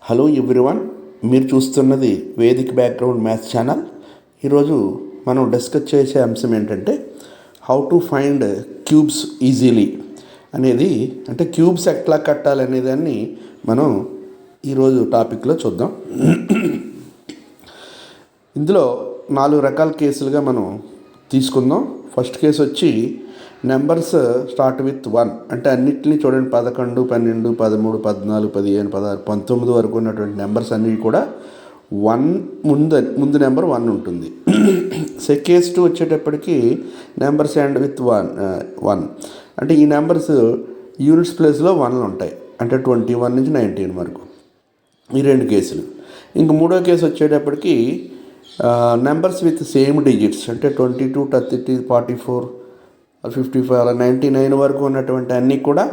Hello everyone, మీరు చూస్తున్నది Vedic background maths channel. ఈరోజు మనం డిస్కస్ చేసే అంశం ఏంటంటే how to find cubes easily అనేది, అంటే క్యూబ్స్ ఎట్లా కట్టాలనే దాన్ని మనం ఈరోజు టాపిక్లో చూద్దాం. ఇందులో 4 రకాల కేసులుగా మనం తీసుకుందాం. ఫస్ట్ కేసు వచ్చి నెంబర్స్ స్టార్ట్ విత్ 1, అంటే అన్నిటినీ చూడండి, 11, 12, 13, 14, 15, 16, 19 వరకు ఉన్నటువంటి నెంబర్స్ అన్నీ కూడా 1 ముందు నెంబర్ 1 ఉంటుంది. కేస్ 2 వచ్చేటప్పటికి నెంబర్స్ ఎండ్ విత్ 1, అంటే ఈ నెంబర్స్ యూనిట్స్ ప్లేస్లో 1లు ఉంటాయి, అంటే 21 నుంచి 19 వరకు. ఈ 2 కేసులు. ఇంక మూడో కేసు వచ్చేటప్పటికి నెంబర్స్ విత్ సేమ్ డిజిట్స్, అంటే 22, 30, 44, 55 అలా 99 వరకు ఉన్నటువంటి అన్నీ కూడా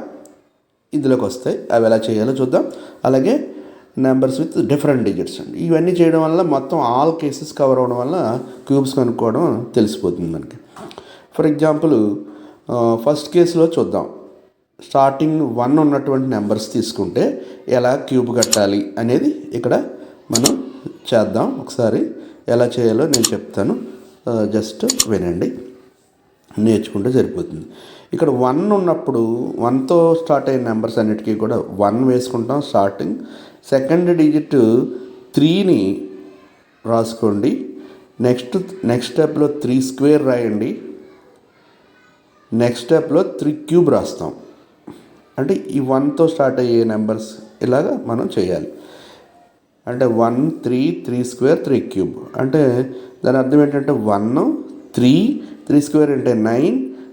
ఇందులోకి వస్తాయి. అవి ఎలా చేయాలో చూద్దాం. అలాగే నెంబర్స్ విత్ డిఫరెంట్ డిజిట్స్ అండి. ఇవన్నీ చేయడం వల్ల మొత్తం ఆల్ కేసెస్ కవర్ అవ్వడం వల్ల క్యూబ్స్ కనుక్కోవడం తెలిసిపోతుంది మనకి. ఫర్ ఎగ్జాంపుల్ ఫస్ట్ కేసులో చూద్దాం. స్టార్టింగ్ 1 ఉన్నటువంటి నెంబర్స్ తీసుకుంటే ఎలా క్యూబ్ కట్టాలి అనేది ఇక్కడ మనం చేద్దాం. ఒకసారి ఎలా చేయాలో నేను చెప్తాను, జస్ట్ వినండి, నేర్చుకుంటే సరిపోతుంది. ఇక్కడ 1 ఉన్నప్పుడు 1తో స్టార్ట్ అయిన నెంబర్స్ అన్నిటికీ కూడా 1 వేసుకుంటాం స్టార్టింగ్. సెకండ్ డిజిట్ 3ని రాసుకోండి. నెక్స్ట్ స్టెప్లో 3 స్క్వేర్ రాయండి. నెక్స్ట్ స్టెప్లో 3 క్యూబ్ రాస్తాం. అంటే ఈ 1తో స్టార్ట్ అయ్యే నెంబర్స్ ఇలాగా మనం చేయాలి. అంటే 1, 3 స్క్వేర్, 3 క్యూబ్. అంటే దాని అర్థం ఏంటంటే 1, 3 స్క్వేర్ అంటే 9,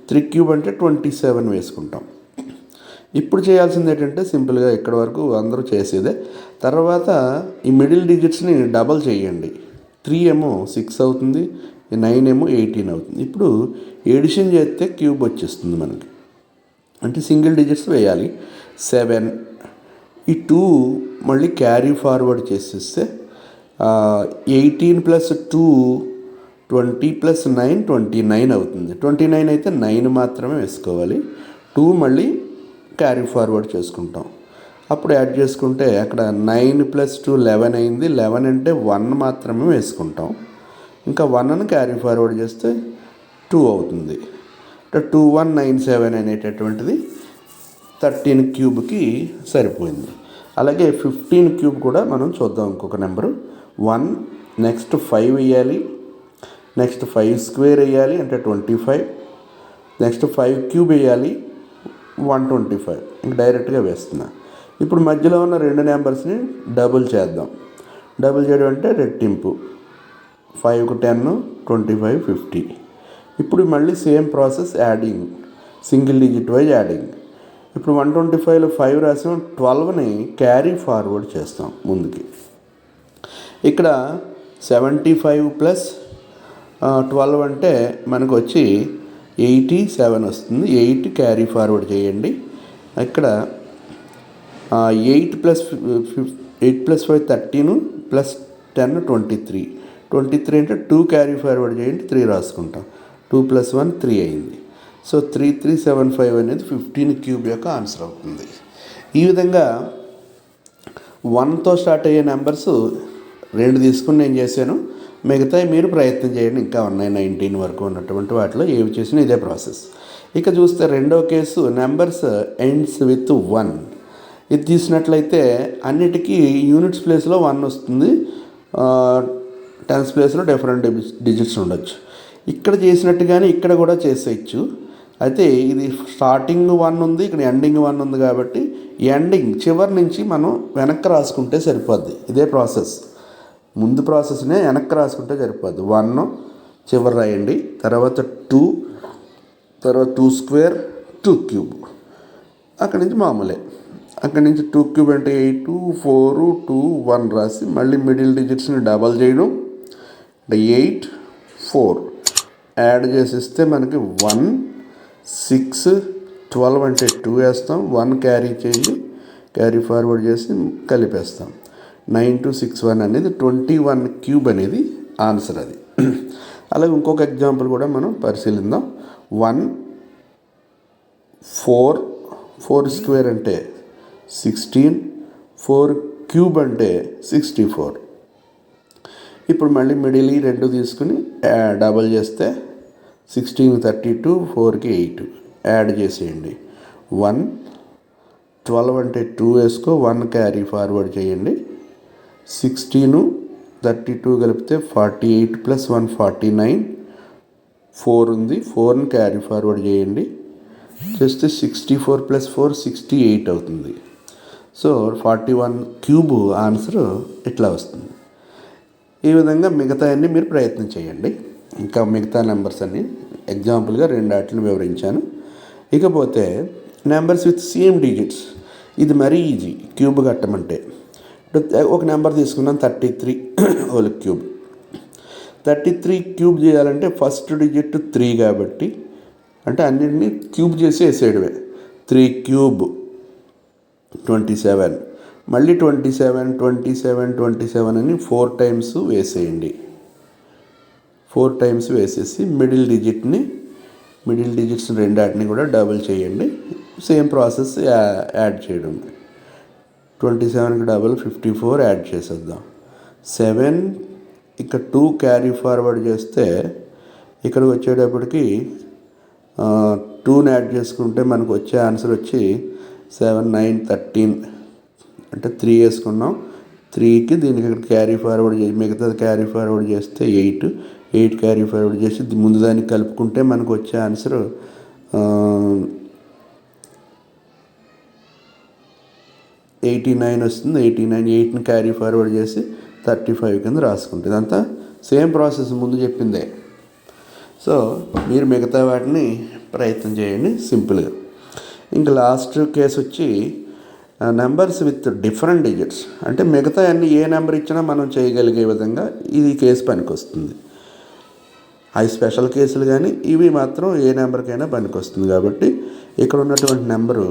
3 క్యూబ్ అంటే 27 వేసుకుంటాం. ఇప్పుడు చేయాల్సింది ఏంటంటే సింపుల్గా ఇక్కడ వరకు అందరూ చేసేదే. తర్వాత ఈ మిడిల్ డిజిట్స్ని డబల్ చేయండి. 3 ఏమో 6 అవుతుంది, 9 ఏమో 18 అవుతుంది. ఇప్పుడు ఎడిషన్ చేస్తే క్యూబ్ వచ్చేస్తుంది మనకి, అంటే సింగిల్ డిజిట్స్ వేయాలి. 7, ఈ 2 మళ్ళీ క్యారీ ఫార్వర్డ్ చేసేస్తే 18 + 2 20 + 9 29 అవుతుంది. 29 అయితే 9 మాత్రమే వేసుకోవాలి. 2 మళ్ళీ క్యారీ ఫార్వర్డ్ చేసుకుంటాం. అప్పుడు యాడ్ చేసుకుంటే అక్కడ 9 + 2 11 అయింది. 11 అంటే 1 మాత్రమే వేసుకుంటాం. ఇంకా 1ను క్యారీ ఫార్వర్డ్ చేస్తే 2 అవుతుంది. అంటే 2197 అనేటటువంటిది 13 క్యూబ్కి సరిపోయింది. అలాగే 15 క్యూబ్ కూడా మనం చూద్దాం. ఇంకొక నెంబరు 1, నెక్స్ట్ 5 వేయాలి. నెక్స్ట్ 5 స్క్వేర్ వేయాలి, అంటే 25. నెక్స్ట్ 5 క్యూబ్ వేయాలి, 125. ఇంక డైరెక్ట్గా వేస్తున్నా. ఇప్పుడు మధ్యలో ఉన్న 2 నెంబర్స్ని డబుల్ చేద్దాం. డబుల్ చేయడం అంటే రెట్టింపు. 5కు 10, 25, 50. ఇప్పుడు మళ్ళీ same process, adding, single digit wise adding. ఇప్పుడు 125లో 5 రాసాం, 12ని క్యారీ ఫార్వర్డ్ చేస్తాం ముందుకి. ఇక్కడ 75 + 12 అంటే మనకు వచ్చి 87 వస్తుంది. 8 క్యారీ ఫార్వర్డ్ చేయండి. ఇక్కడ 8 + 5 13 + 10 23. 23 అంటే 2 క్యారీ ఫార్వర్డ్ చేయండి, 3 రాసుకుంటాం. 2 + 1 3 అయింది. సో 3375 అనేది 15 క్యూబ్ యొక్క ఆన్సర్ అవుతుంది. ఈ విధంగా 1తో స్టార్ట్ అయ్యే నెంబర్స్ 2 తీసుకుని నేను చేశాను. మిగతాయి మీరు ప్రయత్నం చేయండి, ఇంకా ఉన్నాయి 19 వరకు ఉన్నటువంటి వాటిలో ఏవి చేసినా ఇదే ప్రాసెస్. ఇక చూస్తే రెండో కేసు నెంబర్స్ ఎండ్స్ విత్ 1. ఇది తీసినట్లయితే అన్నిటికీ యూనిట్స్ ప్లేస్లో 1 వస్తుంది, టెన్స్ ప్లేస్లో డిఫరెంట్ డిజిట్స్ ఉండొచ్చు. ఇక్కడ చేసినట్టుగానే ఇక్కడ కూడా చేసేయచ్చు. అయితే ఇది స్టార్టింగ్ 1 ఉంది, ఇక్కడ ఎండింగ్ 1 ఉంది కాబట్టి ఎండింగ్ చివరి నుంచి మనం వెనక్కి రాసుకుంటే సరిపోద్ది. ఇదే ప్రాసెస్, ముందు ప్రాసెస్నే వెనక్కి రాసుకుంటే సరిపోద్ది. 1 చివరి రాయండి, తర్వాత 2, తర్వాత 2 స్క్వేర్, 2 క్యూబ్. అక్కడి నుంచి మామూలే. అక్కడి నుంచి 2 క్యూబ్ అంటే 8, 4, 2, 1 రాసి మళ్ళీ మిడిల్ డిజిట్స్ని డబల్ చేయడం, అంటే 8, 4 యాడ్ చేసిస్తే మనకి 1, 6, 12 అంటే 2 వేస్తాం. 1 క్యారీ చేయండి, క్యారీ ఫార్వర్డ్ చేసి కలిపేస్తాం. 9261 అనేది 21 క్యూబ్ అనేది ఆన్సర్ అది. అలాగే ఇంకొక ఎగ్జాంపుల్ కూడా మనం పరిశీలిద్దాం. 1, 4 స్క్వేర్ అంటే 16, 4 క్యూబ్ అంటే 64. ఇప్పుడు మళ్ళీ మిడిల్ ఈ రెండు తీసుకుని డబల్ చేస్తే 16 32, 4కి 8 యాడ్ చేసేయండి. 1 12 అంటే 2 వేసుకో, 1 క్యారీ ఫార్వర్డ్ చేయండి. 16 32 కలిపితే 48 ప్లస్ 1 49, 4 ఉంది, 4ని క్యారీ ఫార్వర్డ్ చేయండి. చేస్తే 64 ప్లస్ 4 68 అవుతుంది. సో 41 క్యూబ్ ఆన్సర్ ఇట్లా వస్తుంది. ఈ విధంగా మిగతా అన్ని మీరు ప్రయత్నం చేయండి. ఇంకా మిగతా నెంబర్స్ అన్ని ఎగ్జాంపుల్గా 2 వాటిని వివరించాను. ఇకపోతే నెంబర్స్ విత్ సేమ్ డిజిట్స్, ఇది మరీ ఈజీ క్యూబ్ కట్టమంటే. ఒక నెంబర్ తీసుకున్నాం 33 హోల్ క్యూబ్. 33 క్యూబ్ చేయాలంటే ఫస్ట్ డిజిట్ 3 కాబట్టి అంటే అన్నింటినీ క్యూబ్ చేసి వేసేయడమే. 3 క్యూబ్ 27, మళ్ళీ 27 27 27 అని 4 టైమ్స్ వేసేయండి. 4 టైమ్స్ వేసేసి మిడిల్ డిజిట్స్ రెండాటిని కూడా డబుల్ చేయండి. సేమ్ ప్రాసెస్ యాడ్ చేయడం. 27కి డబుల్ 54 యాడ్ చేసేద్దాం. 7 ఇక్కడ 2 క్యారీ ఫార్వర్డ్ చేస్తే ఇక్కడికి వచ్చేటప్పటికి 2ని యాడ్ చేసుకుంటే మనకు వచ్చే ఆన్సర్ వచ్చి 7 9 13 అంటే 3 వేసుకున్నాం. 3కి దీనికి ఇక్కడ క్యారీ ఫార్వర్డ్ చేసి మిగతాది క్యారీ ఫార్వర్డ్ చేస్తే 8 క్యారీ ఫార్వర్డ్ చేసి ముందు దానికి కలుపుకుంటే మనకు వచ్చే ఆన్సర్ 89 వస్తుంది. 8ని క్యారీ ఫార్వర్డ్ చేసి 35 కింద రాసుకుంటుంది. ఇదంతా సేమ్ ప్రాసెస్ ముందు చెప్పిందే. సో మీరు మిగతా వాటిని ప్రయత్నం చేయండి సింపుల్గా. ఇంకా లాస్ట్ కేసు వచ్చి నెంబర్స్ విత్ డిఫరెంట్ డిజిట్స్, అంటే మిగతా అన్ని ఏ నెంబర్ ఇచ్చినా మనం చేయగలిగే విధంగా ఇది కేసు పనికి వస్తుంది. అవి స్పెషల్ కేసులు, కానీ ఇవి మాత్రం ఏ నెంబర్కైనా పనికి వస్తుంది. కాబట్టి ఇక్కడ ఉన్నటువంటి నెంబరు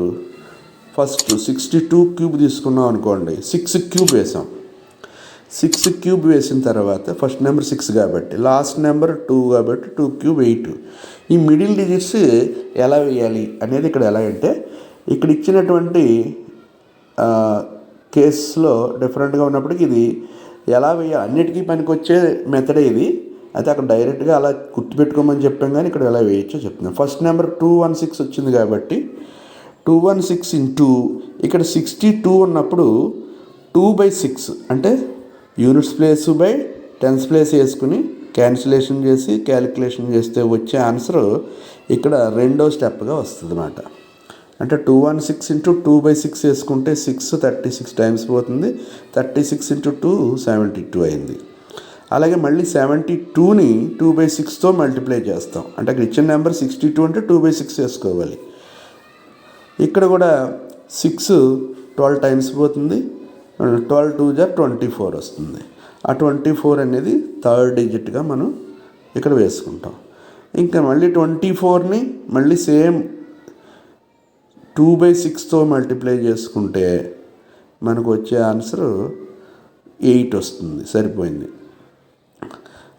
ఫస్ట్ 62 క్యూబ్ తీసుకున్నాం అనుకోండి, 6 క్యూబ్ వేసాం. 6 క్యూబ్ వేసిన తర్వాత ఫస్ట్ నెంబర్ 6 కాబట్టి లాస్ట్ నెంబర్ 2 కాబట్టి 2 క్యూబ్ 8. ఈ మిడిల్ డిజిట్స్ ఎలా వేయాలి అనేది ఇక్కడ ఎలాగంటే, ఇక్కడ ఇచ్చినటువంటి కేసులో డిఫరెంట్గా ఉన్నప్పటికీ ఇది ఎలా వేయాలి అన్నిటికీ పనికి వచ్చే మెథడే ఇది. అయితే అక్కడ డైరెక్ట్గా అలా గుర్తుపెట్టుకోమని చెప్పాం, కానీ ఇక్కడ ఎలా వేయచ్చో చెప్తున్నాం. ఫస్ట్ నెంబర్ 216 వచ్చింది కాబట్టి 216 ఇంటూ ఇక్కడ 62 ఉన్నప్పుడు 2/6 అంటే units place by tens place వేసుకుని క్యాన్సిలేషన్ చేసి క్యాలిక్యులేషన్ చేస్తే వచ్చే ఆన్సర్ ఇక్కడ రెండో స్టెప్గా వస్తుంది అన్నమాట. అంటే 216 ఇంటూ 2/6 వేసుకుంటే 6 36 టైమ్స్ పోతుంది. 36 ఇంటూ 2 72 అయింది. అలాగే మళ్ళీ 72ని 2/6తో మల్టిప్లై చేస్తాం. అంటే అక్కడ ఇచ్చిన నెంబర్ 62 అంటే 2/6 వేసుకోవాలి. ఇక్కడ కూడా 6 12 టైమ్స్ పోతుంది. 12 2 = 24 వస్తుంది. ఆ 24 అనేది థర్డ్ డిజిట్గా మనం ఇక్కడ వేసుకుంటాం. ఇంకా మళ్ళీ 24ని మళ్ళీ సేమ్ 2/6తో మల్టిప్లై చేసుకుంటే మనకు వచ్చే ఆన్సర్ 8 వస్తుంది. సరిపోయింది.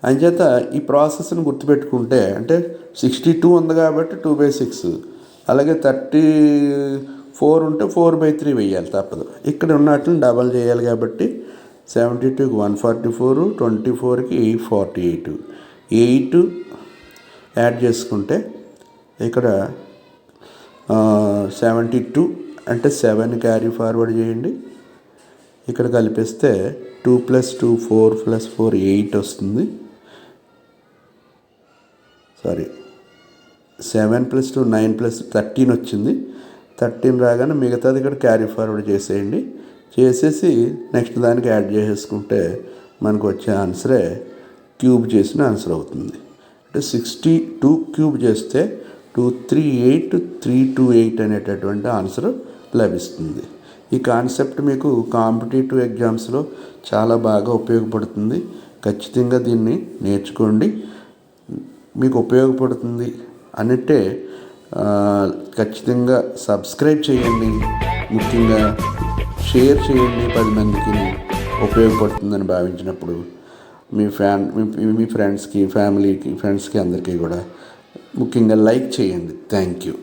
అంచేత ఈ ప్రాసెస్ని గుర్తుపెట్టుకుంటే, అంటే 62 ఉంది కాబట్టి 2/6, అలాగే 34 ఉంటే 4/3 వేయాలి తప్పదు. ఇక్కడ ఉన్న వాటిని డబల్ చేయాలి కాబట్టి 72కి 144, 24కి 848, 8 యాడ్ చేసుకుంటే ఇక్కడ 72 అంటే 7 క్యారీ ఫార్వర్డ్ చేయండి. ఇక్కడ కలిపిస్తే 2 + 2 4 + 4 8 వస్తుంది. 7 + 2 9 + 13 వచ్చింది. 13 రాగానే మిగతాది ఇక్కడ క్యారీ ఫార్వర్డ్ చేసేయండి. చేసేసి నెక్స్ట్ దానికి యాడ్ చేసేసుకుంటే మనకు వచ్చే ఆన్సరే క్యూబ్ చేసిన ఆన్సర్ అవుతుంది. అంటే 62 క్యూబ్ చేస్తే 238 328 అనేటటువంటి ఆన్సర్ లభిస్తుంది. ఈ కాన్సెప్ట్ మీకు కాంపిటేటివ్ ఎగ్జామ్స్లో చాలా బాగా ఉపయోగపడుతుంది. ఖచ్చితంగా దీన్ని నేర్చుకోండి. మీకు ఉపయోగపడుతుంది అన్నట్టే ఖచ్చితంగా సబ్స్క్రైబ్ చేయండి. ముఖ్యంగా షేర్ చేయండి 10 మందికి ఉపయోగపడుతుందని భావించినప్పుడు. మీ ఫ్రెండ్స్కి, ఫ్యామిలీకి, ఫ్రెండ్స్కి అందరికీ కూడా ముఖ్యంగా లైక్ చేయండి. Thank you.